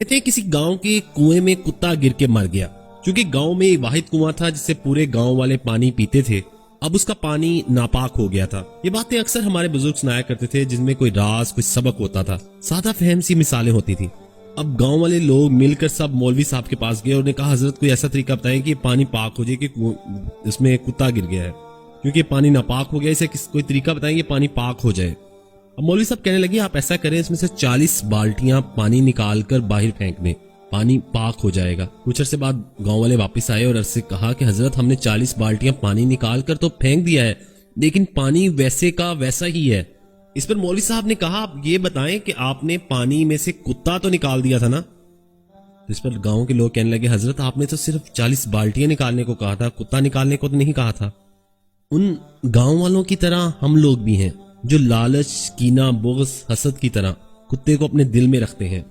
کہتے ہیں کسی گاؤں کے کنویں میں کتا گر کے مر گیا. چونکہ گاؤں میں واحد کنواں تھا جس سے پورے گاؤں والے پانی پیتے تھے، اب اس کا پانی ناپاک ہو گیا تھا. یہ باتیں اکثر ہمارے بزرگ سنایا کرتے تھے، جن میں کوئی راز، کوئی سبق ہوتا تھا، سادہ فہم سی مثالیں ہوتی تھی. اب گاؤں والے لوگ مل کر سب مولوی صاحب کے پاس گئے اور نے کہا حضرت کوئی ایسا طریقہ بتائیں کہ یہ پانی پاک ہو جائے، کہ اس میں کتا گر گیا ہے کیونکہ پانی ناپاک ہو گیا، اسے کوئی طریقہ بتائیں یہ پانی پاک ہو جائے. اب مولوی صاحب کہنے لگے آپ ایسا کریں، اس میں سے 40 بالٹیاں پانی نکال کر باہر پھینک دیں، پانی پاک ہو جائے گا. کچھ عرصے بعد گاؤں والے واپس آئے اور عرض سے کہا کہ حضرت ہم نے 40 بالٹیاں پانی نکال کر تو پھینک دیا ہے، لیکن پانی ویسے کا ویسا ہی ہے. اس پر مولوی صاحب نے کہا آپ یہ بتائیں کہ آپ نے پانی میں سے کتا تو نکال دیا تھا نا؟ اس پر گاؤں کے لوگ کہنے لگے حضرت آپ نے تو صرف 40 بالٹیاں نکالنے کو کہا تھا، کتا نکالنے کو تو نہیں کہا تھا. ان گاؤں والوں کی طرح ہم لوگ بھی ہیں جو لالچ، کینہ، بغض، حسد کی طرح کتے کو اپنے دل میں رکھتے ہیں.